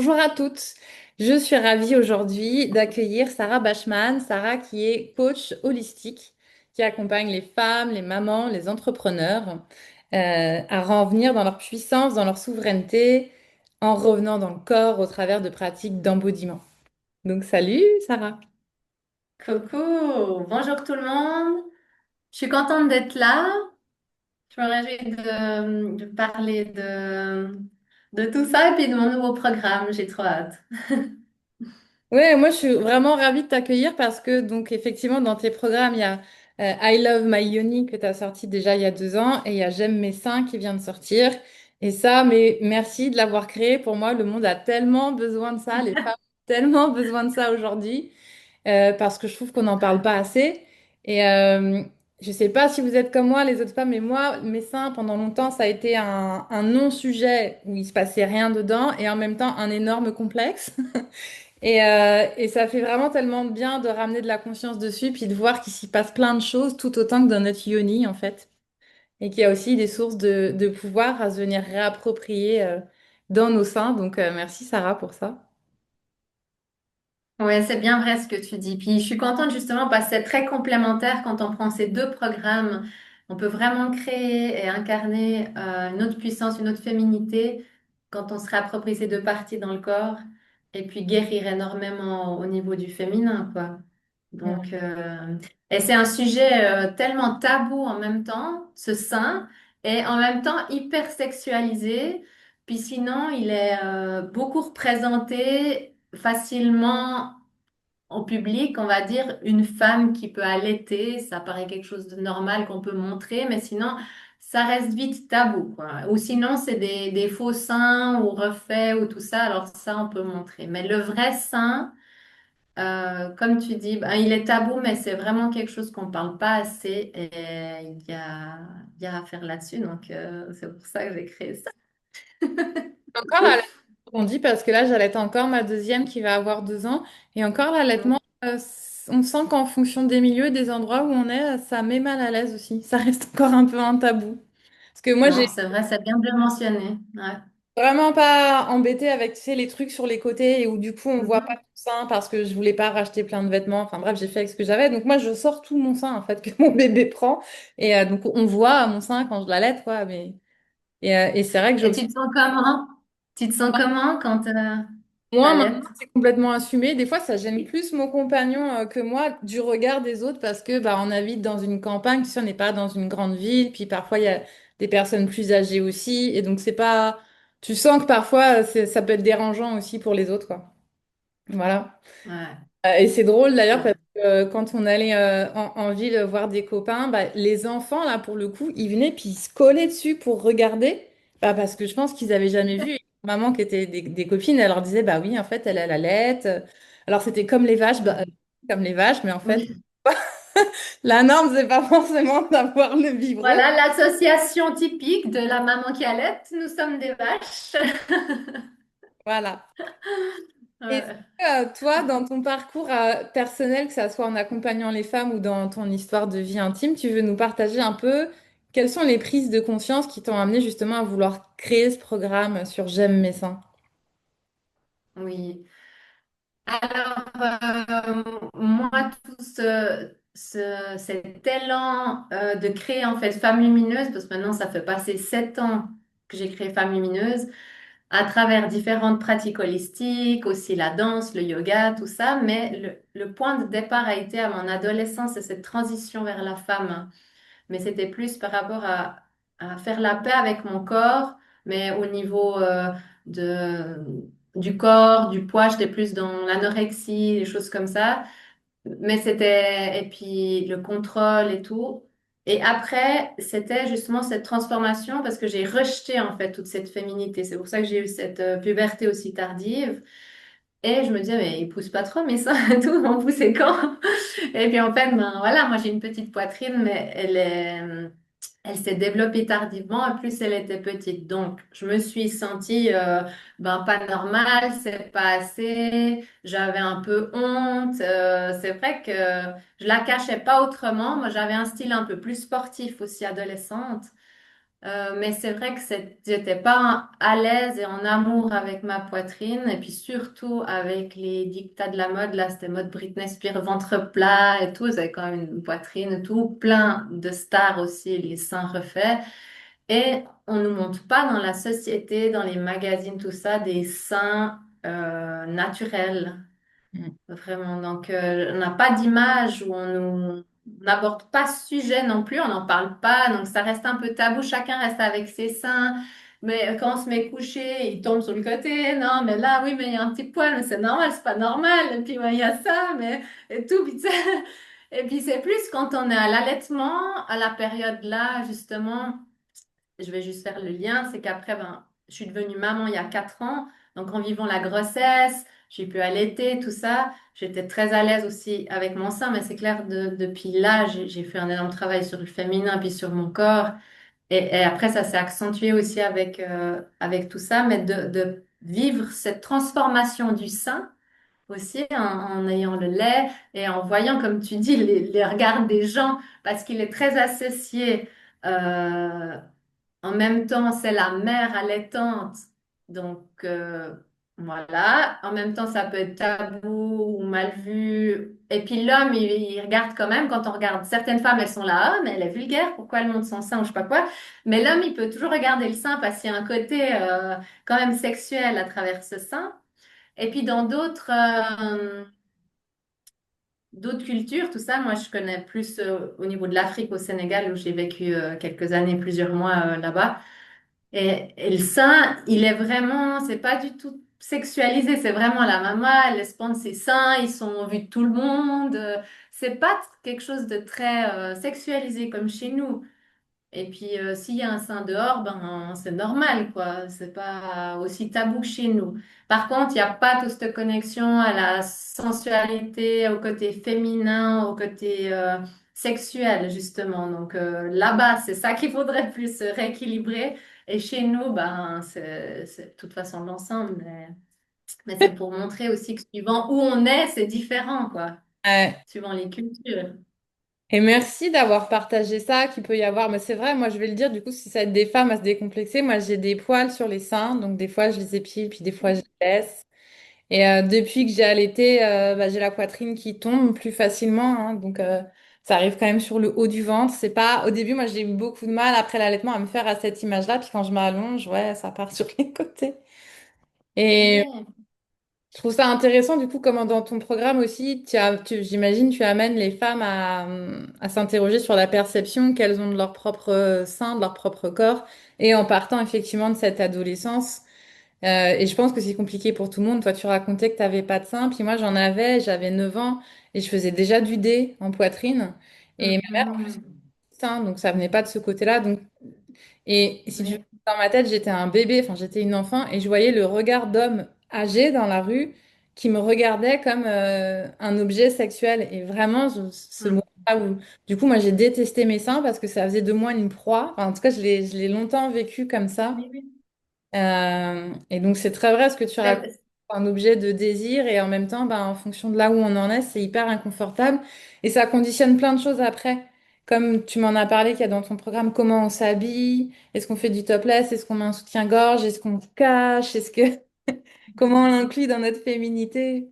Bonjour à toutes. Je suis ravie aujourd'hui d'accueillir Sarah Bachman. Sarah qui est coach holistique, qui accompagne les femmes, les mamans, les entrepreneurs à revenir dans leur puissance, dans leur souveraineté, en revenant dans le corps au travers de pratiques d'embodiment. Donc salut Sarah. Coucou, bonjour tout le monde. Je suis contente d'être là. Je me réjouis de parler de tout ça et puis de mon nouveau programme. J'ai trop hâte. Ouais, moi je suis vraiment ravie de t'accueillir parce que donc effectivement dans tes programmes il y a I Love My Yoni que tu as sorti déjà il y a 2 ans et il y a J'aime mes seins qui vient de sortir et ça mais merci de l'avoir créé. Pour moi le monde a tellement besoin de ça, les femmes ont tellement besoin de ça aujourd'hui parce que je trouve qu'on n'en parle pas assez et je sais pas si vous êtes comme moi les autres femmes mais moi mes seins pendant longtemps ça a été un non-sujet où il se passait rien dedans et en même temps un énorme complexe. Et ça fait vraiment tellement de bien de ramener de la conscience dessus, puis de voir qu'il s'y passe plein de choses, tout autant que dans notre yoni, en fait. Et qu'il y a aussi des sources de pouvoir à se venir réapproprier dans nos seins. Donc, merci Sarah pour ça. Ouais, c'est bien vrai ce que tu dis. Puis je suis contente justement parce que c'est très complémentaire quand on prend ces deux programmes. On peut vraiment créer et incarner une autre puissance, une autre féminité quand on se réapproprie ces deux parties dans le corps et puis guérir énormément au niveau du féminin, quoi. Donc, Ouais. et c'est un sujet tellement tabou en même temps, ce sein, et en même temps hyper sexualisé. Puis sinon, il est beaucoup représenté facilement en public, on va dire, une femme qui peut allaiter, ça paraît quelque chose de normal qu'on peut montrer, mais sinon, ça reste vite tabou, quoi. Ou sinon, c'est des faux seins ou refaits ou tout ça, alors ça, on peut montrer. Mais le vrai sein, comme tu dis, ben, il est tabou, mais c'est vraiment quelque chose qu'on ne parle pas assez et il y a à faire là-dessus, donc c'est pour ça que j'ai créé ça. Encore l'allaitement, on dit, parce que là, j'allaite encore ma deuxième qui va avoir 2 ans. Et encore l'allaitement, on sent qu'en fonction des milieux, des endroits où on est, ça met mal à l'aise aussi. Ça reste encore un peu un tabou. Parce que moi, Non, j'ai c'est vrai, c'est bien de le mentionner. Ouais. vraiment pas embêtée avec, tu sais, les trucs sur les côtés et où du coup on voit pas Mhm. tout sein parce que je voulais pas racheter plein de vêtements. Enfin bref, j'ai fait avec ce que j'avais. Donc moi je sors tout mon sein en fait que mon bébé prend et donc on voit mon sein quand je l'allaite quoi. Mais et c'est vrai que Et tu te sens comment? Tu te sens comment quand moi maintenant t'allaites? c'est complètement assumé. Des fois ça gêne plus mon compagnon que moi du regard des autres parce que bah on habite dans une campagne, tu sais, on n'est pas dans une grande ville. Puis parfois il y a des personnes plus âgées aussi et donc c'est pas. Tu sens que parfois ça peut être dérangeant aussi pour les autres quoi. Voilà. Ouais. Et c'est drôle d'ailleurs Ouais. parce que quand on allait en ville voir des copains, bah, les enfants, là, pour le coup, ils venaient puis ils se collaient dessus pour regarder. Bah, parce que je pense qu'ils avaient jamais vu. Maman qui était des copines, elle leur disait, bah oui, en fait, elle allait. Alors c'était comme les vaches, bah, comme les vaches, mais en fait, Oui. la norme, c'est pas forcément d'avoir le biberon. Voilà l'association typique de la maman qui allait. Nous sommes des vaches. Voilà. Est-ce Ouais. que toi, dans ton parcours personnel, que ça soit en accompagnant les femmes ou dans ton histoire de vie intime, tu veux nous partager un peu quelles sont les prises de conscience qui t'ont amené justement à vouloir créer ce programme sur J'aime mes seins? Oui. Alors, moi, cet élan de créer en fait Femme Lumineuse, parce que maintenant, ça fait passer 7 ans que j'ai créé Femme Lumineuse, à travers différentes pratiques holistiques, aussi la danse, le yoga, tout ça. Mais le point de départ a été à mon adolescence et cette transition vers la femme. Mais c'était plus par rapport à faire la paix avec mon corps, mais au niveau de, du corps, du poids, j'étais plus dans l'anorexie, des choses comme ça. Mais c'était, et puis le contrôle et tout. Et après, c'était justement cette transformation parce que j'ai rejeté en fait toute cette féminité. C'est pour ça que j'ai eu cette puberté aussi tardive. Et je me disais, mais ils poussent pas trop mes seins et tout, on poussait quand? Et puis en fait, ben voilà, moi j'ai une petite poitrine, mais elle s'est développée tardivement et plus elle était petite. Donc je me suis sentie ben pas normale, c'est pas assez, j'avais un peu honte. C'est vrai que je la cachais pas autrement. Moi j'avais un style un peu plus sportif aussi adolescente. Mais c'est vrai que j'étais pas à l'aise et en amour avec ma poitrine. Et puis surtout avec les dictats de la mode. Là, c'était mode Britney Spears, ventre plat et tout. J'avais quand même une poitrine, tout. Plein de stars aussi, les seins refaits. Et on ne nous montre pas dans la société, dans les magazines, tout ça, des seins naturels. Mm. Vraiment. Donc, on n'a pas d'image où on n'aborde pas ce sujet non plus, on n'en parle pas. Donc, ça reste un peu tabou. Chacun reste avec ses seins. Mais quand on se met couché, il tombe sur le côté. Non, mais là, oui, mais il y a un petit poil, mais c'est normal, c'est pas normal. Et puis, ouais, il y a ça, mais et tout. Puis, tu sais, et puis, c'est plus quand on est à l'allaitement, à la période là, justement je vais juste faire le lien, c'est qu'après, ben, je suis devenue maman il y a 4 ans. Donc, en vivant la grossesse, j'ai pu allaiter, tout ça. J'étais très à l'aise aussi avec mon sein, mais c'est clair, depuis là, j'ai fait un énorme travail sur le féminin, puis sur mon corps. Et après, ça s'est accentué aussi avec tout ça, mais de vivre cette transformation du sein aussi en ayant le lait et en voyant, comme tu dis, les regards des gens, parce qu'il est très associé. euh, En même temps, c'est la mère allaitante. Donc, voilà. En même temps, ça peut être tabou ou mal vu. Et puis l'homme, il regarde quand même. Quand on regarde certaines femmes, elles sont là, ah, mais elle est vulgaire, pourquoi elle montre son sein ou je sais pas quoi. Mais l'homme, il peut toujours regarder le sein parce qu'il y a un côté quand même sexuel à travers ce sein. Et puis dans d'autres cultures, tout ça, moi je connais plus au niveau de l'Afrique, au Sénégal, où j'ai vécu quelques années, plusieurs mois là-bas. Et le sein, il est vraiment, c'est pas du tout sexualisé, c'est vraiment la maman, elle laisse pendre ses seins, ils sont vus de tout le monde. C'est pas quelque chose de très sexualisé comme chez nous. Et puis, s'il y a un sein dehors, ben, c'est normal, quoi. C'est pas aussi tabou que chez nous. Par contre, il n'y a pas toute cette connexion à la sensualité, au côté féminin, au côté sexuel, justement. Donc, là-bas, c'est ça qu'il faudrait plus rééquilibrer. Et chez nous, ben, c'est de toute façon l'ensemble. Mais c'est pour montrer aussi que suivant où on est, c'est différent, quoi. Ouais. Suivant les cultures. Et merci d'avoir partagé ça, qu'il peut y avoir. Mais c'est vrai, moi je vais le dire, du coup, si ça aide des femmes à se décomplexer, moi j'ai des poils sur les seins, donc des fois je les épile, puis des fois je les laisse. Et depuis que j'ai allaité, bah, j'ai la poitrine qui tombe plus facilement, hein, donc ça arrive quand même sur le haut du ventre. C'est pas, au début, moi j'ai eu beaucoup de mal après l'allaitement à me faire à cette image-là, puis quand je m'allonge, ouais, ça part sur les côtés. Et Oui. je trouve ça intéressant, du coup, comment dans ton programme aussi, j'imagine, tu amènes les femmes à s'interroger sur la perception qu'elles ont de leur propre sein, de leur propre corps, et en partant effectivement de cette adolescence. Et je pense que c'est compliqué pour tout le monde. Toi, tu racontais que tu n'avais pas de sein, puis moi, j'avais 9 ans, et je faisais déjà du dé en poitrine. Et ma mère, en plus, Mhm. sein, donc ça venait pas de ce côté-là. Donc et si tu veux, Oui. dans ma tête, j'étais un bébé, enfin j'étais une enfant, et je voyais le regard d'homme âgé dans la rue qui me regardait comme un objet sexuel. Et vraiment, ce Mm. moment-là où, du coup, moi j'ai détesté mes seins parce que ça faisait de moi une proie. Enfin, en tout cas, je l'ai longtemps vécu comme ça. Oui, oui. Et donc c'est très vrai ce que tu racontes, C'est- un objet de désir et en même temps, ben, en fonction de là où on en est, c'est hyper inconfortable et ça conditionne plein de choses après. Comme tu m'en as parlé qu'il y a dans ton programme, comment on s'habille, est-ce qu'on fait du topless, est-ce qu'on met un soutien-gorge, est-ce qu'on se cache, est-ce que comment on l'inclut dans notre féminité?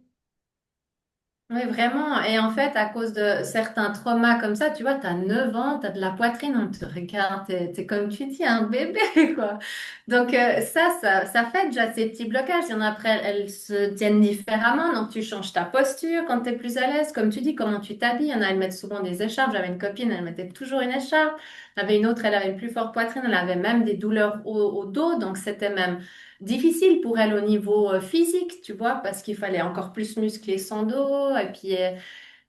Oui, vraiment. Et en fait, à cause de certains traumas comme ça, tu vois, tu as 9 ans, tu as de la poitrine, on te regarde, t'es comme tu dis, un bébé, quoi. Donc, ça fait déjà ces petits blocages. Il y en a après, elles se tiennent différemment. Donc, tu changes ta posture quand tu es plus à l'aise. Comme tu dis, comment tu t'habilles. Il y en a, elles mettent souvent des écharpes. J'avais une copine, elle mettait toujours une écharpe. J'avais une autre, elle avait une plus forte poitrine. Elle avait même des douleurs au dos. Donc, c'était même difficile pour elle au niveau physique, tu vois, parce qu'il fallait encore plus muscler son dos. Et puis,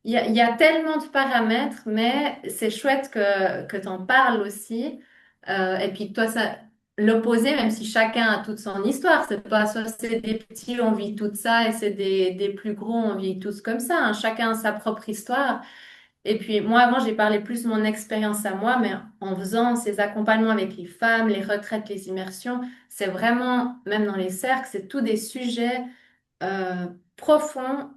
il y a tellement de paramètres, mais c'est chouette que tu en parles aussi. Et puis, toi, ça, l'opposé, même si chacun a toute son histoire, c'est pas soit c'est des petits, on vit tout ça, et c'est des plus gros, on vit tous comme ça, hein. Chacun a sa propre histoire. Et puis moi, avant, j'ai parlé plus de mon expérience à moi, mais en faisant ces accompagnements avec les femmes, les retraites, les immersions, c'est vraiment, même dans les cercles, c'est tous des sujets profonds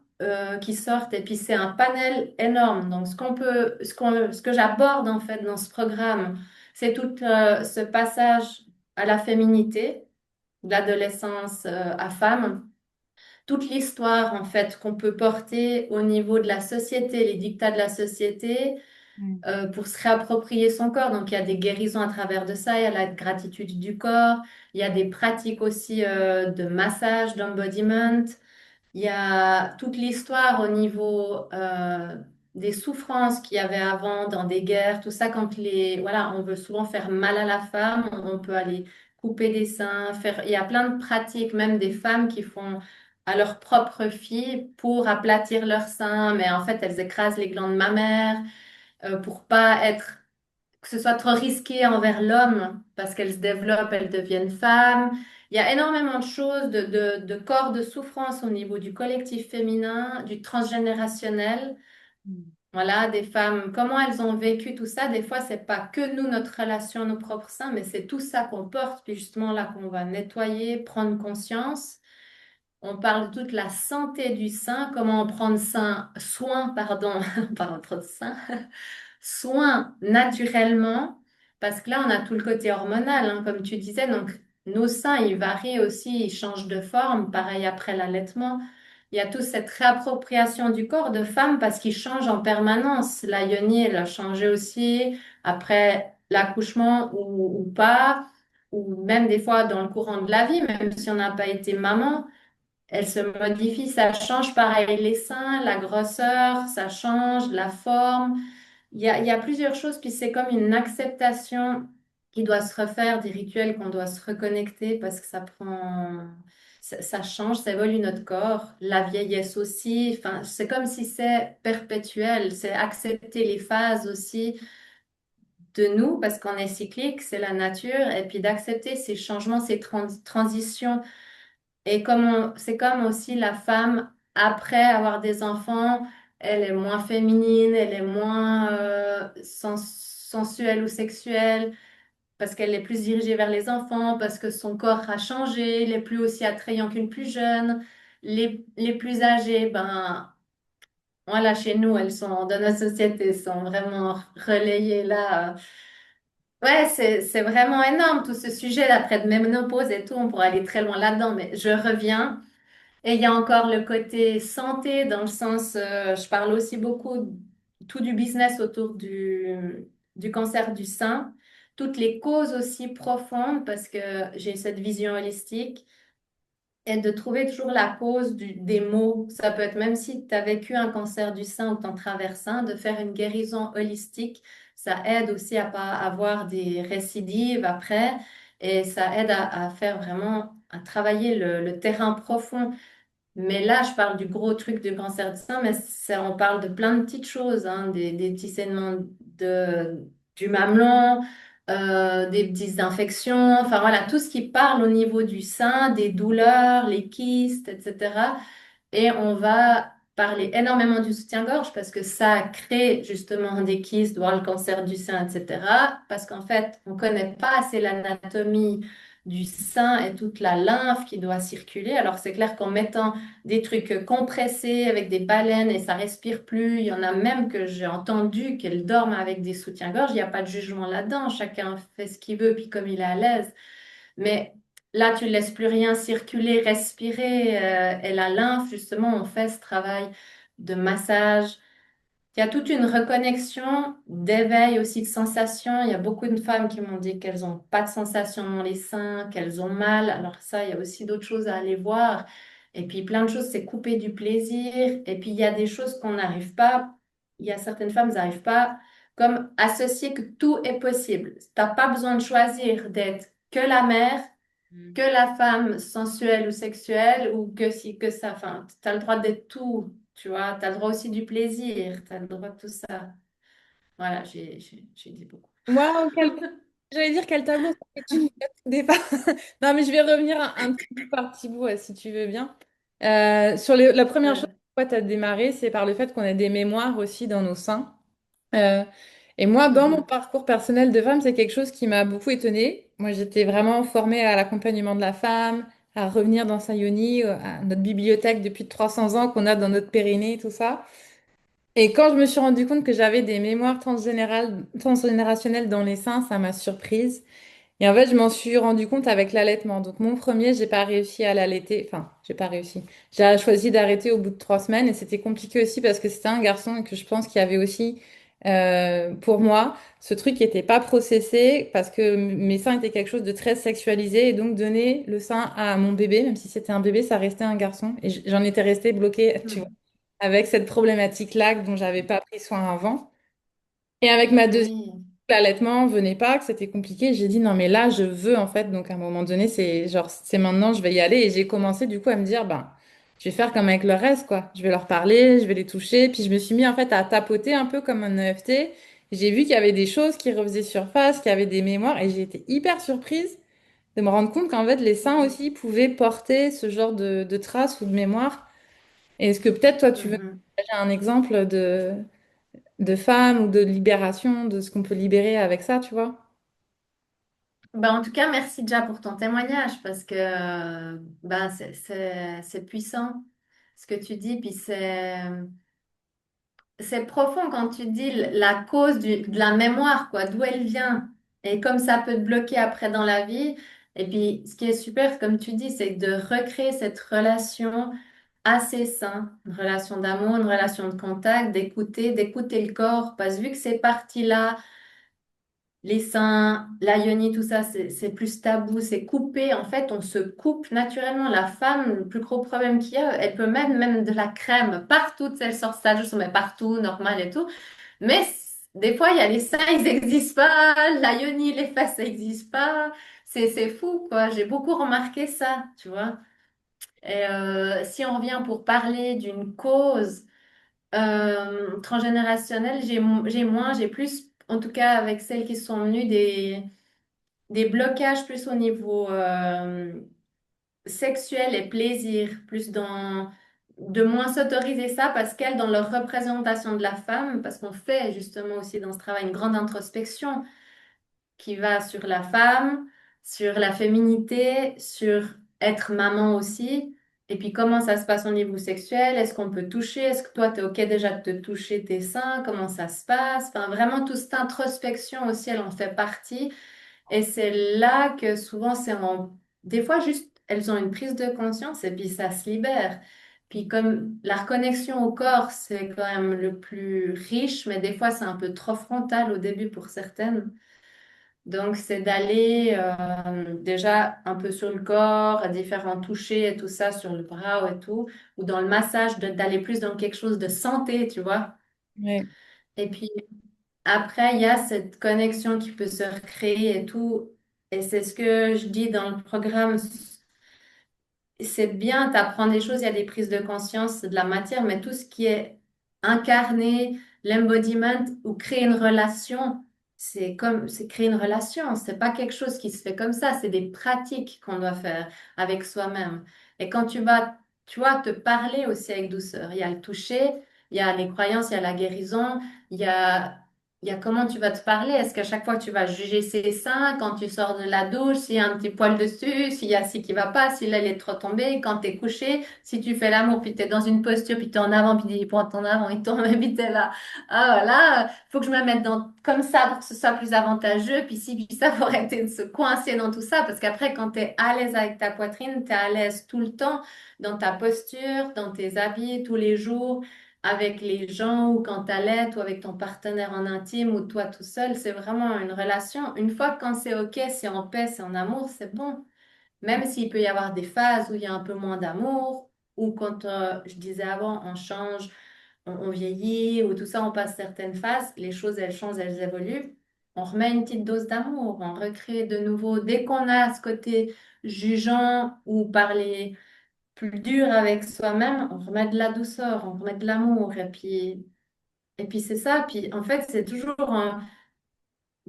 qui sortent. Et puis c'est un panel énorme. Donc ce que j'aborde en fait dans ce programme, c'est tout ce passage à la féminité, d'adolescence à femme, toute l'histoire en fait qu'on peut porter au niveau de la société, les dictats de la société Mm. pour se réapproprier son corps. Donc, il y a des guérisons à travers de ça, il y a la gratitude du corps, il y a des pratiques aussi de massage, d'embodiment. Il y a toute l'histoire au niveau des souffrances qu'il y avait avant dans des guerres, tout ça, quand voilà, on veut souvent faire mal à la femme, on peut aller couper des seins, il y a plein de pratiques, même des femmes qui font à leur propre fille pour aplatir leurs seins, mais en fait, elles écrasent les glandes mammaires pour pas être que ce soit trop risqué envers l'homme parce qu'elles se développent, elles deviennent femmes. Il y a énormément de choses, de corps de souffrance au niveau du collectif féminin, du transgénérationnel. Mm. Voilà, des femmes, comment elles ont vécu tout ça. Des fois, c'est pas que nous, notre relation à nos propres seins, mais c'est tout ça qu'on porte, puis justement là qu'on va nettoyer, prendre conscience. On parle de toute la santé du sein, comment prendre soin, pardon, on parle trop de sein, soin naturellement, parce que là, on a tout le côté hormonal, hein, comme tu disais. Donc, nos seins, ils varient aussi, ils changent de forme. Pareil après l'allaitement. Il y a toute cette réappropriation du corps de femme parce qu'il change en permanence. La yoni, elle a changé aussi après l'accouchement ou pas, ou même des fois dans le courant de la vie, même si on n'a pas été maman. Elle se modifie, ça change pareil les seins, la grosseur, ça change, la forme. Il y a plusieurs choses, puis c'est comme une acceptation qui doit se refaire, des rituels qu'on doit se reconnecter parce que ça change, ça évolue notre corps, la vieillesse aussi. Enfin, c'est comme si c'est perpétuel, c'est accepter les phases aussi de nous parce qu'on est cyclique, c'est la nature, et puis d'accepter ces changements, ces transitions et c'est comme aussi la femme, après avoir des enfants, elle est moins féminine, elle est moins sensuelle ou sexuelle, parce qu'elle est plus dirigée vers les enfants, parce que son corps a changé, elle est plus aussi attrayant qu'une plus jeune. Les plus âgées, ben, voilà, chez nous, elles sont, dans notre société, sont vraiment relayées là. Ouais, c'est vraiment énorme tout ce sujet d'après de ménopause et tout, on pourrait aller très loin là-dedans, mais je reviens. Et il y a encore le côté santé, dans le sens, je parle aussi beaucoup tout du business autour du cancer du sein, toutes les causes aussi profondes, parce que j'ai cette vision holistique, et de trouver toujours la cause des maux. Ça peut être même si tu as vécu un cancer du sein ou t'en traverses un, de faire une guérison holistique, ça aide aussi à pas avoir des récidives après, et ça aide à faire vraiment, à travailler le terrain profond. Mais là, je parle du gros truc du cancer du sein, mais on parle de plein de petites choses, hein, des petits saignements du mamelon, des petites infections, enfin voilà, tout ce qui parle au niveau du sein, des douleurs, les kystes, etc. Et on va parler énormément du soutien-gorge parce que ça crée justement des kystes, voire le cancer du sein, etc. Parce qu'en fait, on ne connaît pas assez l'anatomie du sein et toute la lymphe qui doit circuler. Alors c'est clair qu'en mettant des trucs compressés avec des baleines et ça respire plus, il y en a même que j'ai entendu qu'elles dorment avec des soutiens-gorge. Il n'y a pas de jugement là-dedans. Chacun fait ce qu'il veut puis comme il est à l'aise. Mais là, tu ne laisses plus rien circuler, respirer. Et la lymphe, justement, on fait ce travail de massage. Il y a toute une reconnexion, d'éveil aussi de sensations. Il y a beaucoup de femmes qui m'ont dit qu'elles n'ont pas de sensations dans les seins, qu'elles ont mal. Alors ça, il y a aussi d'autres choses à aller voir. Et puis plein de choses, c'est couper du plaisir. Et puis il y a des choses qu'on n'arrive pas. Il y a certaines femmes qui n'arrivent pas, comme associer que tout est possible. Tu n'as pas besoin de choisir d'être que la mère, que la femme sensuelle ou sexuelle, ou que si, que ça. Enfin, tu as le droit d'être tout, tu vois. Tu as le droit aussi du plaisir, tu as le droit de tout ça. Voilà, j'ai dit beaucoup. Waouh, j'allais dire quel tableau ça fait une tête au départ. Non, mais je vais revenir un petit bout par petit bout, si tu veux bien. La première chose, Ouais. pourquoi tu as démarré, c'est par le fait qu'on a des mémoires aussi dans nos seins. Euh, et moi, dans mon Mhm. parcours personnel de femme, c'est quelque chose qui m'a beaucoup étonnée. Moi, j'étais vraiment formée à l'accompagnement de la femme, à revenir dans sa yoni, à notre bibliothèque depuis 300 ans qu'on a dans notre périnée, tout ça. Et quand je me suis rendu compte que j'avais des mémoires transgénérationnelles dans les seins, ça m'a surprise. Et en fait, je m'en suis rendu compte avec l'allaitement. Donc, mon premier, j'ai pas réussi à l'allaiter. Enfin, j'ai pas réussi. J'ai choisi d'arrêter au bout de 3 semaines et c'était compliqué aussi parce que c'était un garçon et que je pense qu'il y avait aussi, pour moi, ce truc qui était pas processé parce que mes seins étaient quelque chose de très sexualisé et donc donner le sein à mon bébé, même si c'était un bébé, ça restait un garçon. Et j'en étais restée bloquée, tu vois, Hmm. avec cette problématique-là dont j'avais pas pris soin avant. Et avec ma deuxième, Oui. l'allaitement venait pas, que c'était compliqué. J'ai dit non, mais là, je veux en fait. Donc à un moment donné, c'est genre, c'est maintenant, je vais y aller. Et j'ai commencé du coup à me dire, ben, je vais faire comme avec le reste, quoi. Je vais leur parler, je vais les toucher. Puis je me suis mis en fait à tapoter un peu comme un EFT. J'ai vu qu'il y avait des choses qui refaisaient surface, qu'il y avait des mémoires. Et j'ai été hyper surprise de me rendre compte qu'en fait, les seins aussi pouvaient porter ce genre de traces ou de mémoires. Et est-ce que peut-être toi, tu veux Mhm. partager un exemple de femmes ou de libération, de ce qu'on peut libérer avec ça, tu vois? Bah, en tout cas, merci déjà pour ton témoignage parce que bah, c'est puissant ce que tu dis, puis c'est profond quand tu dis la cause de la mémoire, quoi, d'où elle vient et comme ça peut te bloquer après dans la vie. Et puis, ce qui est super, comme tu dis, c'est de recréer cette relation assez saine, une relation d'amour, une relation de contact, d'écouter le corps, parce que vu que ces parties-là, les seins, la yoni, tout ça, c'est plus tabou, c'est coupé. En fait, on se coupe naturellement. La femme, le plus gros problème qu'il y a, elle peut mettre même de la crème partout, tu sais, elle sort ça, je mets partout, normal et tout. Mais des fois, il y a les seins, ils n'existent pas, la yoni, les fesses, ça n'existe pas. C'est fou, quoi. J'ai beaucoup remarqué ça, tu vois. Et si on revient pour parler d'une cause transgénérationnelle, j'ai plus, en tout cas avec celles qui sont venues, des blocages plus au niveau sexuel et plaisir, plus dans de moins s'autoriser ça parce qu'elles, dans leur représentation de la femme, parce qu'on fait justement aussi dans ce travail une grande introspection qui va sur la femme, sur la féminité, sur être maman aussi. Et puis comment ça se passe au niveau sexuel? Est-ce qu'on peut toucher? Est-ce que toi, tu es OK déjà de te toucher tes seins? Comment ça se passe? Enfin, vraiment, toute cette introspection aussi, elle en fait partie. Et c'est là que souvent, des fois, juste, elles ont une prise de conscience et puis ça se libère. Puis comme la reconnexion au corps, c'est quand même le plus riche, mais des fois, c'est un peu trop frontal au début pour certaines. Donc, c'est d'aller déjà un peu sur le corps, à différents touchés et tout ça, sur le bras et tout, ou dans le massage, d'aller plus dans quelque chose de santé, tu vois. Ouais, Et puis après, il y a cette connexion qui peut se recréer et tout. Et c'est ce que je dis dans le programme. C'est bien, tu apprends des choses, il y a des prises de conscience de la matière, mais tout ce qui est incarné, l'embodiment ou créer une relation, c'est créer une relation. C'est pas quelque chose qui se fait comme ça, c'est des pratiques qu'on doit faire avec soi-même. Et quand tu vas, tu vois, te parler aussi avec douceur, il y a le toucher, il y a les croyances, il y a la guérison, il y a il y a comment tu vas te parler. Est-ce qu'à chaque fois tu vas juger ses seins, quand tu sors de la douche, s'il y a un petit poil dessus, s'il y a ci qui va pas, si là il est trop tombé, quand tu es couché, si tu fais l'amour, puis tu es dans une posture, puis tu es en avant, puis il pointe en avant, il tombe, et puis tu es là. Ah voilà, faut que je me mette comme ça pour que ce soit plus avantageux, puis si, puis ça, faut arrêter de se coincer dans tout ça, parce qu'après, quand tu es à l'aise avec ta poitrine, tu es à l'aise tout le temps dans ta posture, dans tes habits, tous les jours avec les gens ou quand t'allaites ou avec ton partenaire en intime ou toi tout seul, c'est vraiment une relation. Une fois que quand c'est OK, c'est en paix, c'est en amour, c'est bon. Même s'il peut y avoir des phases où il y a un peu moins d'amour ou quand, je disais avant, on change, on vieillit ou tout ça, on passe certaines phases, les choses, elles changent, elles évoluent. On remet une petite dose d'amour, on recrée de nouveau. Dès qu'on a ce côté jugeant ou parler plus dur avec soi-même, on remet de la douceur, on remet de l'amour. Et puis c'est ça. Puis en fait, c'est toujours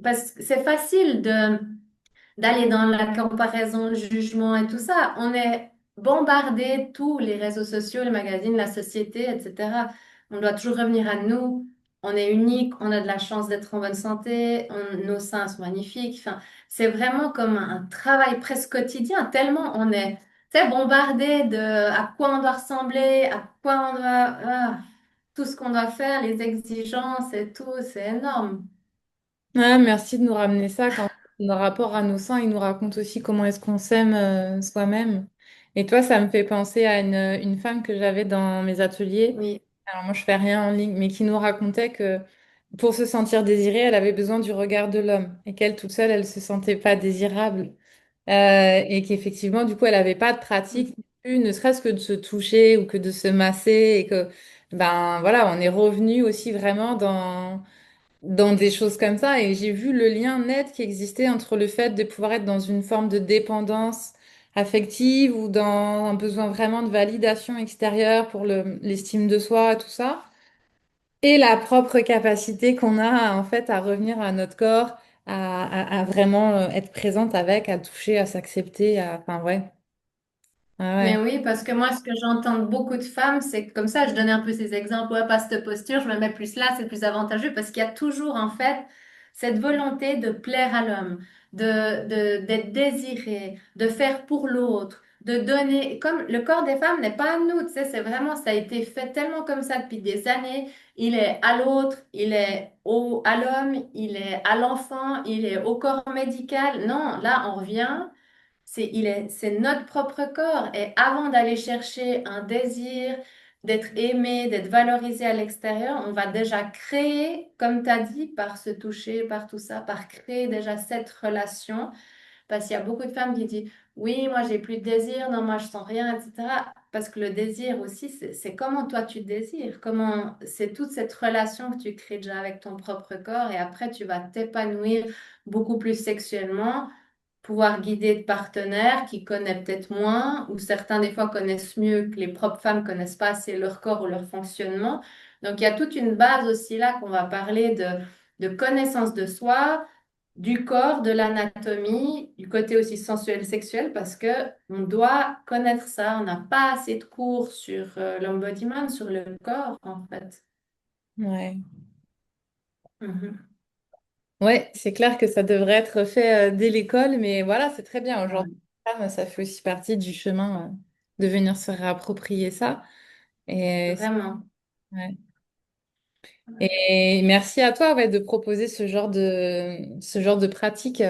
parce que c'est facile d'aller dans la comparaison, le jugement et tout ça. On est bombardé, tous les réseaux sociaux, les magazines, la société, etc. On doit toujours revenir à nous. On est unique, on a de la chance d'être en bonne santé, nos seins sont magnifiques. Enfin, c'est vraiment comme un travail presque quotidien, tellement on est, tu sais, bombardé de à quoi on doit ressembler, à quoi on doit. Ah. tout ce qu'on doit faire, les exigences et tout, c'est énorme. Ouais, merci de nous ramener ça. Quand nos rapports à nos seins, ils nous racontent aussi comment est-ce qu'on s'aime soi-même. Et toi, ça me fait penser à une femme que j'avais dans mes ateliers. Oui. Alors moi, je fais rien en ligne, mais qui nous racontait que pour se sentir désirée, elle avait besoin du regard de l'homme et qu'elle toute seule, elle se sentait pas désirable. Et qu'effectivement, du coup, elle avait pas de pratique, non plus, ne serait-ce que de se toucher ou que de se masser et que, ben voilà, on est revenu aussi vraiment dans des choses comme ça. Et j'ai vu le lien net qui existait entre le fait de pouvoir être dans une forme de dépendance affective ou dans un besoin vraiment de validation extérieure pour l'estime de soi, tout ça, et la propre capacité qu'on a en fait à revenir à notre corps, à vraiment être présente avec, à toucher, à s'accepter, enfin ouais, ah Mais ouais, oui, parce que moi, ce que j'entends de beaucoup de femmes, c'est que comme ça, je donnais un peu ces exemples, ouais, pas cette posture, je me mets plus là, c'est plus avantageux, parce qu'il y a toujours, en fait, cette volonté de plaire à l'homme, d'être désiré, de faire pour l'autre, de donner, comme le corps des femmes n'est pas à nous, tu sais, c'est vraiment, ça a été fait tellement comme ça depuis des années, il est à l'autre, il est à l'homme, il est à l'enfant, il est au corps médical. Non, là, on revient. C'est notre propre corps. Et avant d'aller chercher un désir, d'être aimé, d'être valorisé à l'extérieur, on va déjà créer, comme tu as dit, par se toucher, par tout ça, par créer déjà cette relation. Parce qu'il y a beaucoup de femmes qui disent, oui, moi j'ai plus de désir, non, moi je sens rien, etc. Parce que le désir aussi, c'est comment toi tu désires, comment c'est toute cette relation que tu crées déjà avec ton propre corps et après tu vas t'épanouir beaucoup plus sexuellement, pouvoir guider de partenaires qui connaissent peut-être moins ou certains des fois connaissent mieux que les propres femmes connaissent pas assez leur corps ou leur fonctionnement. Donc il y a toute une base aussi là qu'on va parler de connaissance de soi, du corps, de l'anatomie, du côté aussi sensuel, sexuel, parce que on doit connaître ça. On n'a pas assez de cours sur l'embodiment, sur le corps, en fait. ouais. Mhm. Ouais, c'est clair que ça devrait être fait dès l'école, mais voilà, c'est très bien. Aujourd'hui, Ouais, ça fait aussi partie du chemin de venir se réapproprier ça. Et, vraiment. ouais. Et merci à toi ouais, de proposer ce genre de pratique.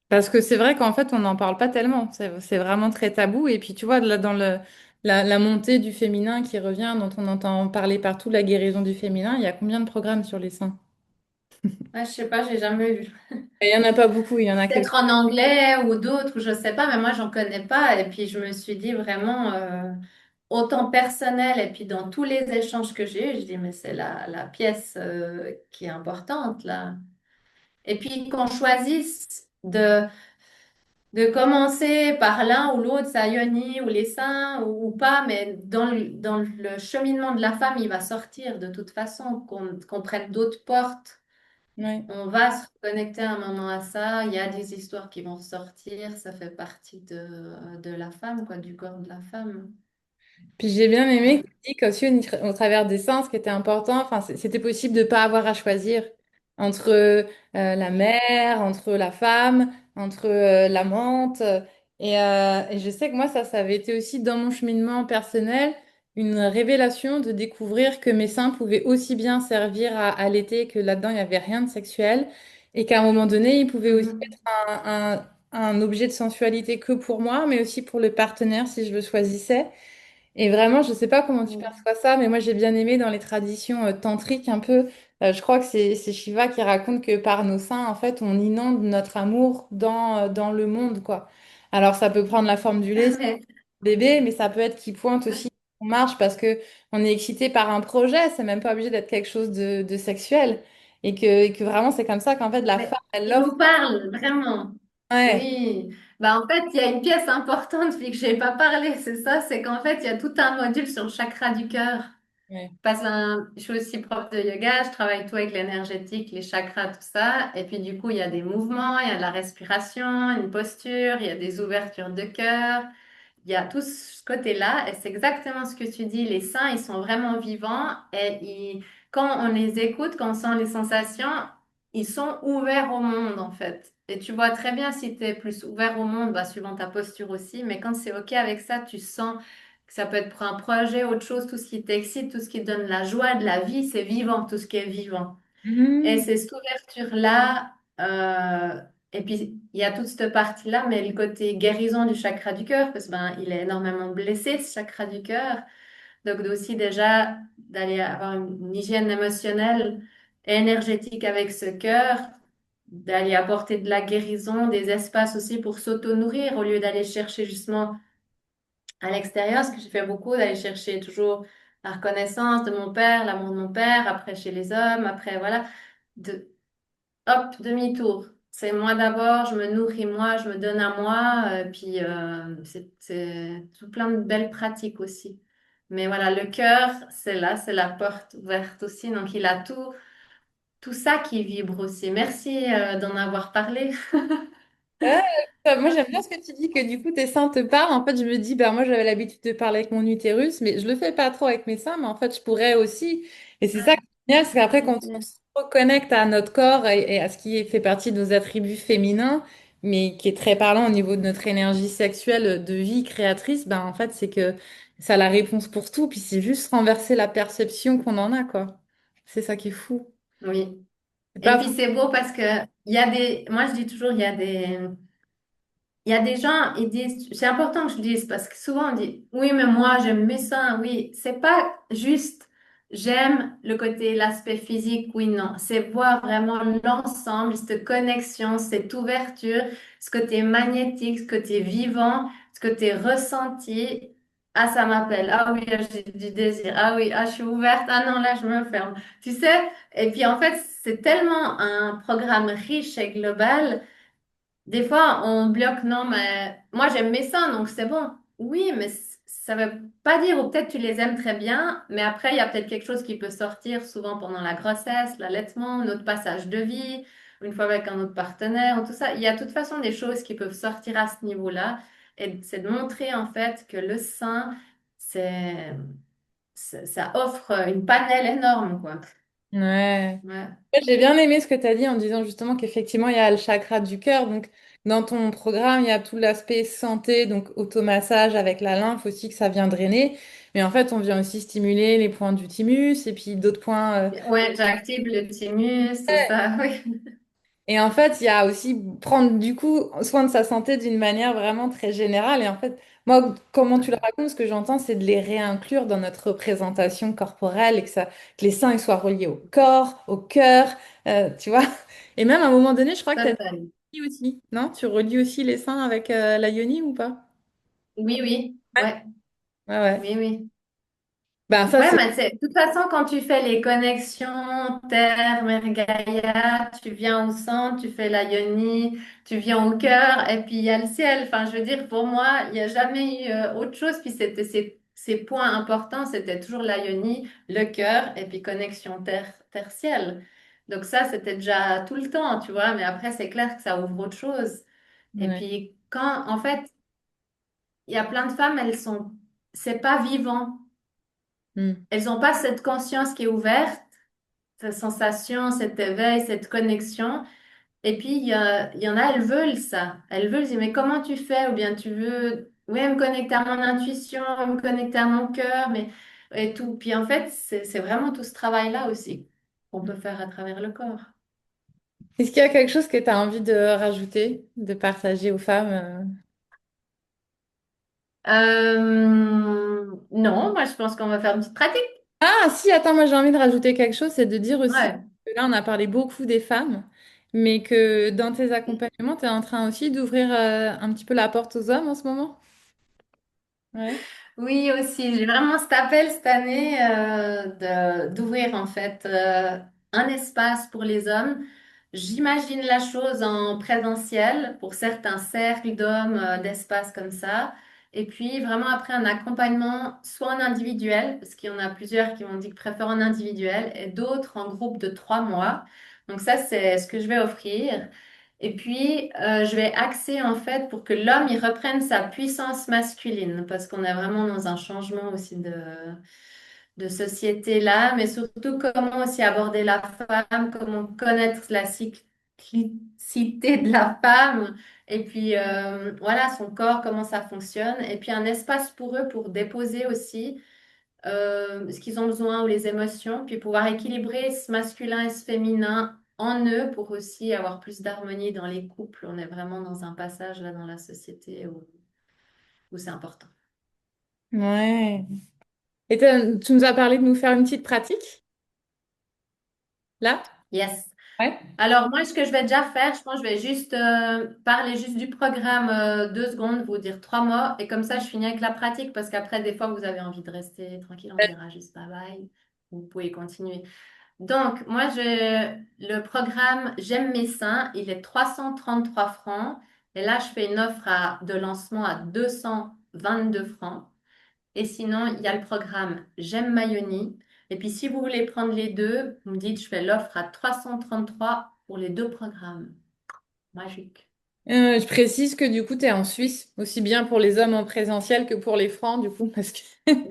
Parce que c'est vrai qu'en fait, on n'en parle pas tellement. C'est vraiment très tabou. Et puis, tu vois, là, dans la montée du féminin qui revient, dont on entend parler partout, la guérison du féminin, il y a combien de programmes sur les seins? Ouais, je sais pas, j'ai jamais vu. Il n'y en a pas beaucoup, il y en a quelques. Peut-être en anglais ou d'autres, je sais pas, mais moi, j'en connais pas. Et puis, je me suis dit vraiment, autant personnel, et puis dans tous les échanges que j'ai eus, je dis, mais c'est la pièce qui est importante, là. Et puis, qu'on choisisse de commencer par l'un ou l'autre, sa yoni ou les seins ou pas, mais dans le cheminement de la femme, il va sortir de toute façon, qu'on prenne d'autres portes. Ouais. On va se reconnecter un moment à ça. Il y a des histoires qui vont sortir. Ça fait partie de la femme, quoi, du corps de la femme. Puis j'ai bien aimé que Ouais. tu dis qu'aussi au travers des seins, ce qui était important, enfin, c'était possible de ne pas avoir à choisir entre la mère, entre la femme, entre l'amante. Et je sais que moi, ça avait été aussi dans mon cheminement personnel une révélation de découvrir que mes seins pouvaient aussi bien servir à allaiter, que là-dedans, il n'y avait rien de sexuel. Et qu'à un moment donné, ils pouvaient aussi Mhm. être un objet de sensualité que pour moi, mais aussi pour le partenaire si je le choisissais. Et vraiment, je sais pas comment tu Oui. perçois ça, mais moi j'ai bien aimé dans les traditions tantriques un peu. Je crois que c'est Shiva qui raconte que par nos seins, en fait, on inonde notre amour dans le monde, quoi. Alors ça peut prendre la forme du lait, Ouais. bébé, mais ça peut être qui pointe aussi on marche parce que on est excité par un projet. C'est même pas obligé d'être quelque chose de sexuel. Et que vraiment, c'est comme ça qu'en fait, la Mais femme, elle il l'offre. nous parle, vraiment. Ouais. Oui. Bah, en fait, il y a une pièce importante, puis que je n'ai pas parlé, c'est ça, c'est qu'en fait, il y a tout un module sur le chakra du cœur. Ouais. Je suis aussi prof de yoga, je travaille tout avec l'énergétique, les chakras, tout ça. Et puis du coup, il y a des mouvements, il y a de la respiration, une posture, il y a des ouvertures de cœur. Il y a tout ce côté-là, et c'est exactement ce que tu dis. Les seins, ils sont vraiment vivants, et quand on les écoute, quand on sent les sensations, ils sont ouverts au monde, en fait. Et tu vois très bien si tu es plus ouvert au monde, bah, suivant ta posture aussi, mais quand c'est OK avec ça, tu sens que ça peut être pour un projet, autre chose, tout ce qui t'excite, tout ce qui te donne la joie de la vie, c'est vivant, tout ce qui est vivant. Et Mhm. c'est cette ouverture-là, et puis il y a toute cette partie-là, mais le côté guérison du chakra du cœur, parce que ben, il est énormément blessé, ce chakra du cœur. Donc aussi déjà d'aller avoir une hygiène émotionnelle et énergétique avec ce cœur, d'aller apporter de la guérison, des espaces aussi pour s'auto-nourrir au lieu d'aller chercher justement à l'extérieur, ce que j'ai fait beaucoup, d'aller chercher toujours la reconnaissance de mon père, l'amour de mon père, après chez les hommes, après voilà, de hop, demi-tour. C'est moi d'abord, je me nourris moi, je me donne à moi, puis c'est tout plein de belles pratiques aussi. Mais voilà, le cœur, c'est là, c'est la porte ouverte aussi, donc il a tout ça qui vibre aussi. Merci d'en avoir parlé. Ouais, moi j'aime bien ce que tu dis, que du coup tes seins te parlent. En fait, je me dis, bah moi j'avais l'habitude de parler avec mon utérus, mais je le fais pas trop avec mes seins, mais en fait je pourrais aussi. Et c'est ça qui est génial, c'est qu'après quand on se reconnecte à notre corps et à ce qui fait partie de nos attributs féminins, mais qui est très parlant au niveau de notre énergie sexuelle de vie créatrice, ben en fait c'est que ça a la réponse pour tout, puis c'est juste renverser la perception qu'on en a, quoi. C'est ça qui est fou. Oui. C'est Et pas puis c'est beau parce que il y a des, moi je dis toujours, il y a des gens, ils disent, c'est important que je dise parce que souvent on dit, oui, mais moi j'aime mes seins, oui, c'est pas juste j'aime le côté, l'aspect physique, oui, non, c'est voir vraiment l'ensemble, cette connexion, cette ouverture, ce côté magnétique, ce côté vivant, ce côté ressenti. Ah, ça m'appelle. Ah oui, ah, j'ai du désir. Ah oui, ah, je suis ouverte. Ah non, là, je me ferme. Tu sais? Et puis en fait, c'est tellement un programme riche et global. Des fois, on bloque, non, mais moi j'aime mes seins, donc c'est bon. Oui, mais ça veut pas dire, ou peut-être tu les aimes très bien, mais après, il y a peut-être quelque chose qui peut sortir souvent pendant la grossesse, l'allaitement, notre passage de vie, une fois avec un autre partenaire, ou tout ça. Il y a de toute façon des choses qui peuvent sortir à ce niveau-là. Et c'est de montrer en fait que le sein, c'est, ça offre une panel énorme, quoi. Ouais. Ouais. Ouais, j'ai bien aimé ce que tu as dit en disant justement qu'effectivement, il y a le chakra du cœur. Donc, dans ton programme, il y a tout l'aspect santé, donc automassage avec la lymphe aussi que ça vient drainer. Mais en fait, on vient aussi stimuler les points du thymus et puis d'autres points. Ouais, j'active le thymus, tout ça, oui. Et en fait, il y a aussi prendre du coup soin de sa santé d'une manière vraiment très générale. Et en fait, moi, comment tu le racontes, ce que j'entends, c'est de les réinclure dans notre représentation corporelle et que les seins ils soient reliés au corps, au cœur, tu vois. Et même à un moment donné, je crois que tu as Total. dit aussi, non? Tu relies aussi les seins avec la yoni ou pas? Oui, oui, ouais, Ouais, ouais. oui, oui. Ben ça, Ouais, c'est... mais de toute façon, quand tu fais les connexions Terre, Mère Gaïa, tu viens au centre, tu fais la yoni, tu viens au cœur, et puis il y a le ciel. Enfin, je veux dire, pour moi, il n'y a jamais eu autre chose. Puis c'était ces points importants, c'était toujours la yoni, le cœur, et puis connexion Terre, Terre-ciel. Donc ça, c'était déjà tout le temps, tu vois. Mais après, c'est clair que ça ouvre autre chose. Et Ouais. puis, quand, en fait, il y a plein de femmes, c'est pas vivant. Hmm. Elles n'ont pas cette conscience qui est ouverte, cette sensation, cet éveil, cette connexion. Et puis, il y en a, elles veulent ça. Elles veulent dire, mais comment tu fais? Ou bien tu veux, oui, me connecter à mon intuition, me connecter à mon cœur, mais, et tout. Puis en fait, c'est vraiment tout ce travail-là aussi qu'on peut faire à travers le corps. Est-ce qu'il y a quelque chose que tu as envie de rajouter, de partager aux femmes? Non, moi je pense qu'on va faire une petite pratique. Ah, si, attends, moi j'ai envie de rajouter quelque chose, c'est de dire aussi Ouais. que là, on a parlé beaucoup des femmes, mais que dans tes accompagnements, tu es en train aussi d'ouvrir un petit peu la porte aux hommes en ce moment. Ouais. Oui, aussi. J'ai vraiment cet appel cette année d'ouvrir en fait un espace pour les hommes. J'imagine la chose en présentiel pour certains cercles d'hommes, d'espaces comme ça. Et puis vraiment après un accompagnement, soit en individuel, parce qu'il y en a plusieurs qui m'ont dit qu'ils préfèrent en individuel, et d'autres en groupe de 3 mois. Donc ça, c'est ce que je vais offrir. Et puis, je vais axer en fait pour que l'homme il reprenne sa puissance masculine, parce qu'on est vraiment dans un changement aussi de société là, mais surtout comment aussi aborder la femme, comment connaître la cycle cyclicité de la femme, et puis voilà, son corps, comment ça fonctionne, et puis un espace pour eux pour déposer aussi ce qu'ils ont besoin ou les émotions, puis pouvoir équilibrer ce masculin et ce féminin en eux pour aussi avoir plus d'harmonie dans les couples. On est vraiment dans un passage là dans la société où c'est important. Ouais. Et tu nous as parlé de nous faire une petite pratique, là? Yes. Ouais. Alors moi, ce que je vais déjà faire, je pense que je vais juste parler juste du programme 2 secondes, vous dire 3 mots, et comme ça, je finis avec la pratique, parce qu'après, des fois, vous avez envie de rester tranquille, on dira juste bye bye, vous pouvez continuer. Donc, moi, le programme J'aime mes seins, il est 333 francs, et là, je fais une offre de lancement à 222 francs. Et sinon, il y a le programme J'aime Mayoni. Et puis, si vous voulez prendre les deux, vous me dites, je fais l'offre à 333 pour les deux programmes. Magique. Je précise que du coup, tu es en Suisse, aussi bien pour les hommes en présentiel que pour les francs, du coup, parce que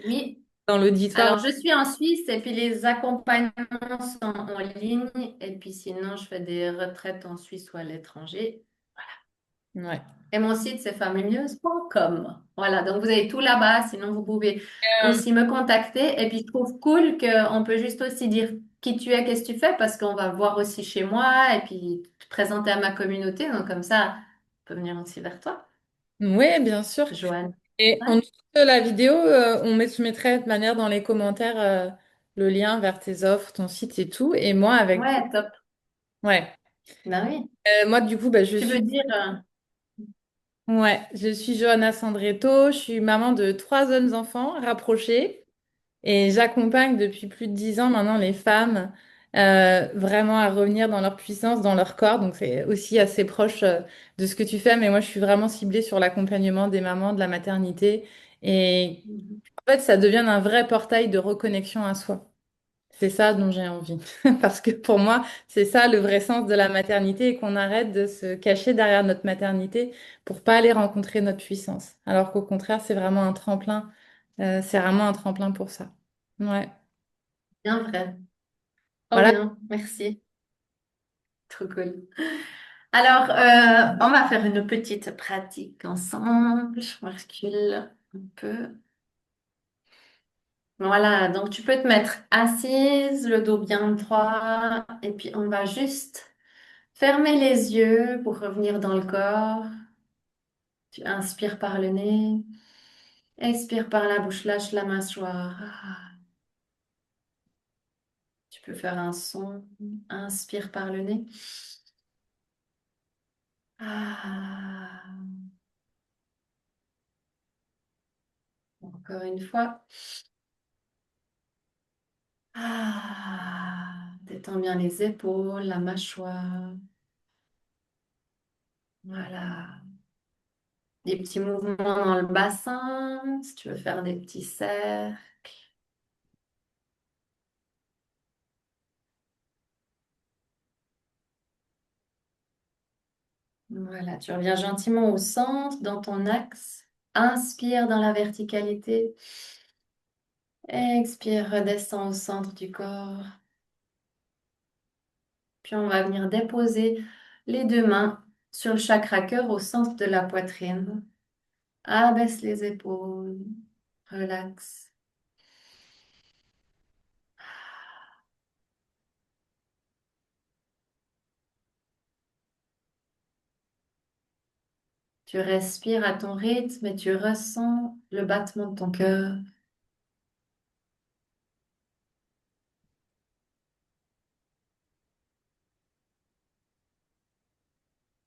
Oui. dans l'auditoire. Alors, je suis en Suisse et puis les accompagnements sont en ligne. Et puis, sinon, je fais des retraites en Suisse ou à l'étranger. Ouais. Et mon site, c'est femmemineuse.com. Voilà, donc vous avez tout là-bas. Sinon, vous pouvez aussi me contacter. Et puis, je trouve cool qu'on peut juste aussi dire qui tu es, qu'est-ce que tu fais, parce qu'on va voir aussi chez moi et puis te présenter à ma communauté. Donc, comme ça, on peut venir aussi vers toi, Oui, bien sûr. Joanne. Et Ouais, en dessous de la vidéo, je mettrai de manière dans les commentaires le lien vers tes offres, ton site et tout. Et moi, avec... ouais, top. Ouais. Ben oui. Moi, du coup, bah, je Tu veux suis... dire, Ouais, je suis Johanna Sandretto. Je suis maman de 3 jeunes enfants rapprochés. Et j'accompagne depuis plus de 10 ans maintenant les femmes vraiment à revenir dans leur puissance, dans leur corps. Donc c'est aussi assez proche de ce que tu fais, mais moi je suis vraiment ciblée sur l'accompagnement des mamans, de la maternité. Et en fait, ça devient un vrai portail de reconnexion à soi. C'est ça dont j'ai envie. Parce que pour moi, c'est ça le vrai sens de la maternité et qu'on arrête de se cacher derrière notre maternité pour pas aller rencontrer notre puissance. Alors qu'au contraire, c'est vraiment un tremplin pour ça. Ouais. bien vrai. Oh Voilà. bien, merci. Trop cool. Alors, on va faire une petite pratique ensemble. Je recule un peu. Voilà, donc tu peux te mettre assise, le dos bien droit, et puis on va juste fermer les yeux pour revenir dans le corps. Tu inspires par le nez, expire par la bouche, lâche la mâchoire. Tu peux faire un son, inspire par le nez. Ah. Encore une fois. Détends bien les épaules, la mâchoire. Voilà. Des petits mouvements dans le bassin, si tu veux faire des petits cercles. Voilà, tu reviens gentiment au centre, dans ton axe. Inspire dans la verticalité. Expire, redescends au centre du corps. Puis on va venir déposer les deux mains sur le chakra cœur au centre de la poitrine. Abaisse les épaules. Relax. Tu respires à ton rythme et tu ressens le battement de ton cœur.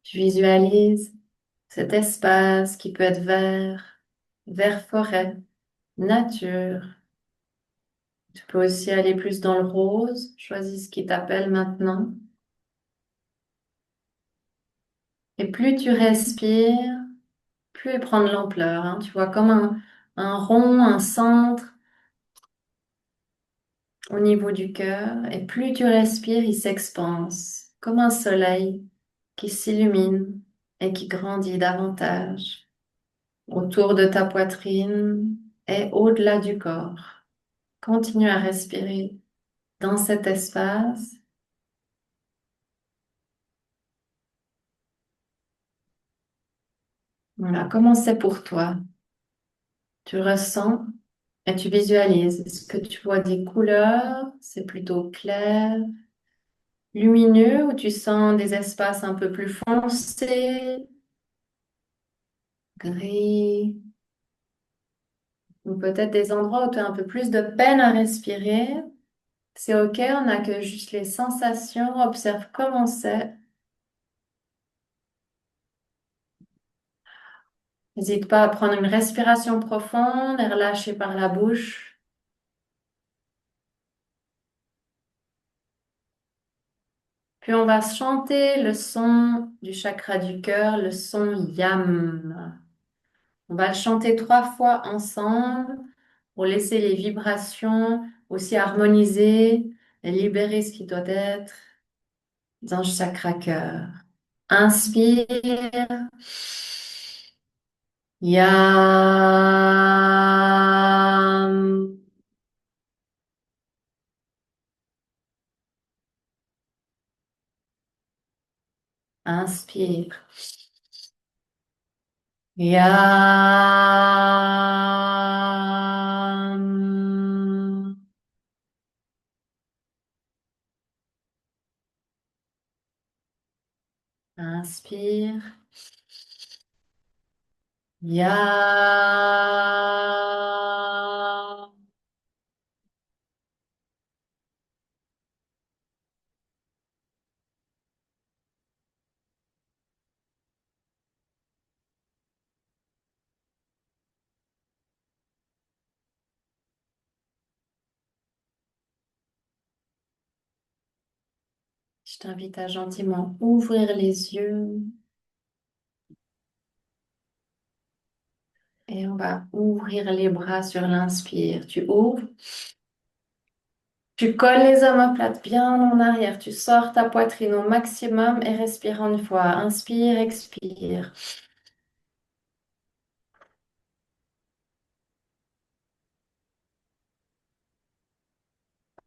Tu visualises cet espace qui peut être vert, vert forêt, nature. Tu peux aussi aller plus dans le rose. Choisis ce qui t'appelle maintenant. Et plus tu respires, plus il prend de l'ampleur, hein. Tu vois comme un rond, un centre au niveau du cœur. Et plus tu respires, il s'expanse comme un soleil qui s'illumine et qui grandit davantage autour de ta poitrine et au-delà du corps. Continue à respirer dans cet espace Voilà, comment c'est pour toi? Tu ressens et tu visualises. Est-ce que tu vois des couleurs? C'est plutôt clair, lumineux, ou tu sens des espaces un peu plus foncés, gris, ou peut-être des endroits où tu as un peu plus de peine à respirer? C'est OK, on n'a que juste les sensations. Observe comment c'est. N'hésite pas à prendre une respiration profonde et relâcher par la bouche. Puis on va chanter le son du chakra du cœur, le son Yam. On va le chanter 3 fois ensemble pour laisser les vibrations aussi harmoniser et libérer ce qui doit être dans le chakra cœur. Inspire. Yam. Inspire. Yam. Inspire. Yam. Je t'invite à gentiment ouvrir les yeux et on va ouvrir les bras sur l'inspire. Tu ouvres, tu colles les omoplates bien en arrière, tu sors ta poitrine au maximum et respire une fois. Inspire, expire.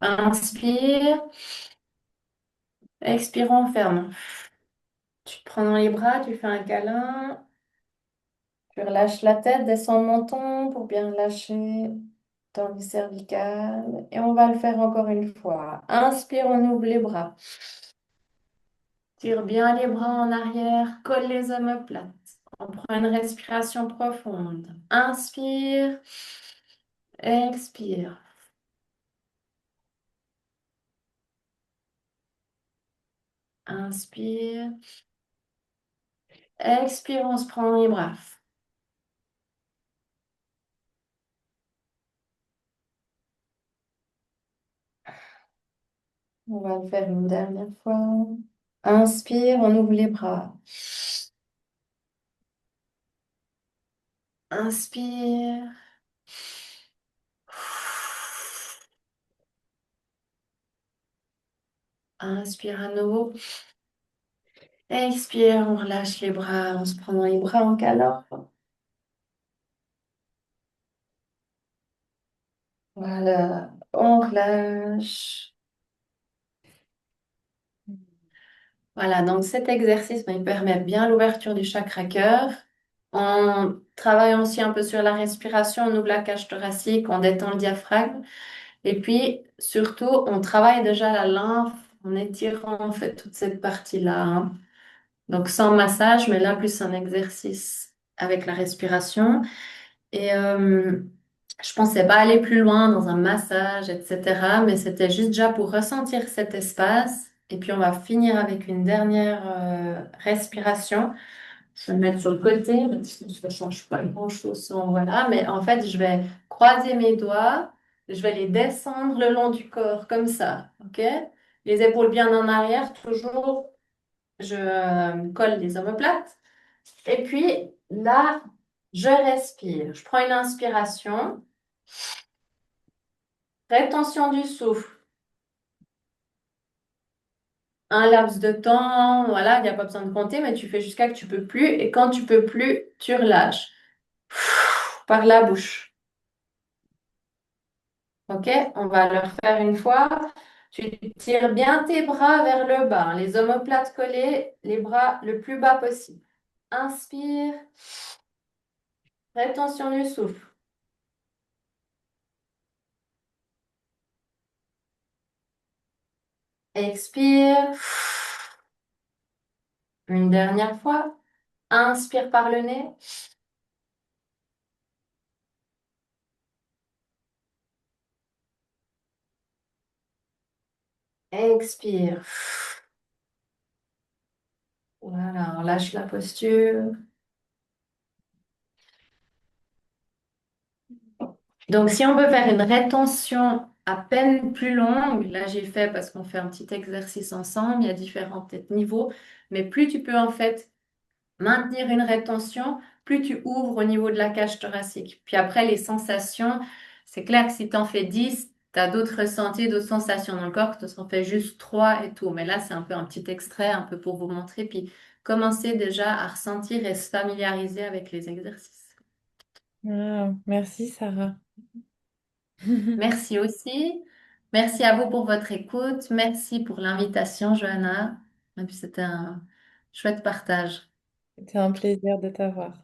Inspire, expire, on ferme. Tu te prends dans les bras, tu fais un câlin, tu relâches la tête, descends le menton pour bien relâcher dans le cervical. Et on va le faire encore une fois. Inspire, on ouvre les bras. Tire bien les bras en arrière, colle les omoplates. On prend une respiration profonde. Inspire, expire. Inspire, expire, on se prend les bras. On va le faire une dernière fois. Inspire, on ouvre les bras. Inspire. Inspire à nouveau. Expire, on relâche les bras, on se prend dans les bras en câlin. Voilà, on relâche. Voilà, donc cet exercice, ben, il permet bien l'ouverture du chakra cœur. On travaille aussi un peu sur la respiration, on ouvre la cage thoracique, on détend le diaphragme. Et puis, surtout, on travaille déjà la lymphe en étirant en fait toute cette partie-là, hein. Donc, sans massage, mais là, plus un exercice avec la respiration. Et je pensais pas aller plus loin dans un massage, etc. Mais c'était juste déjà pour ressentir cet espace. Et puis on va finir avec une dernière respiration. Je vais me mettre sur le côté, parce que ça ne change pas grand-chose. Voilà. Mais en fait, je vais croiser mes doigts. Je vais les descendre le long du corps, comme ça. OK? Les épaules bien en arrière, toujours. Je colle les omoplates. Et puis là, je respire. Je prends une inspiration. Rétention du souffle. Un laps de temps, voilà, il n'y a pas besoin de compter, mais tu fais jusqu'à que tu peux plus. Et quand tu peux plus, tu relâches. Par la bouche. OK? On va le refaire une fois. Tu tires bien tes bras vers le bas, hein, les omoplates collées, les bras le plus bas possible. Inspire. Rétention du souffle. Expire. Une dernière fois. Inspire par le nez. Expire. Voilà, on lâche la posture. Donc, si on peut faire une rétention à peine plus longue, là j'ai fait parce qu'on fait un petit exercice ensemble, il y a différents peut-être niveaux, mais plus tu peux en fait maintenir une rétention, plus tu ouvres au niveau de la cage thoracique. Puis après, les sensations, c'est clair que si tu en fais 10, tu as d'autres ressentis, d'autres sensations dans le corps, que tu en fais juste 3 et tout. Mais là, c'est un peu un petit extrait, un peu pour vous montrer, puis commencer déjà à ressentir et se familiariser avec les exercices. Ah, merci Sarah. Merci aussi. Merci à vous pour votre écoute. Merci pour l'invitation, Johanna. Et puis c'était un chouette partage. C'était un plaisir de t'avoir.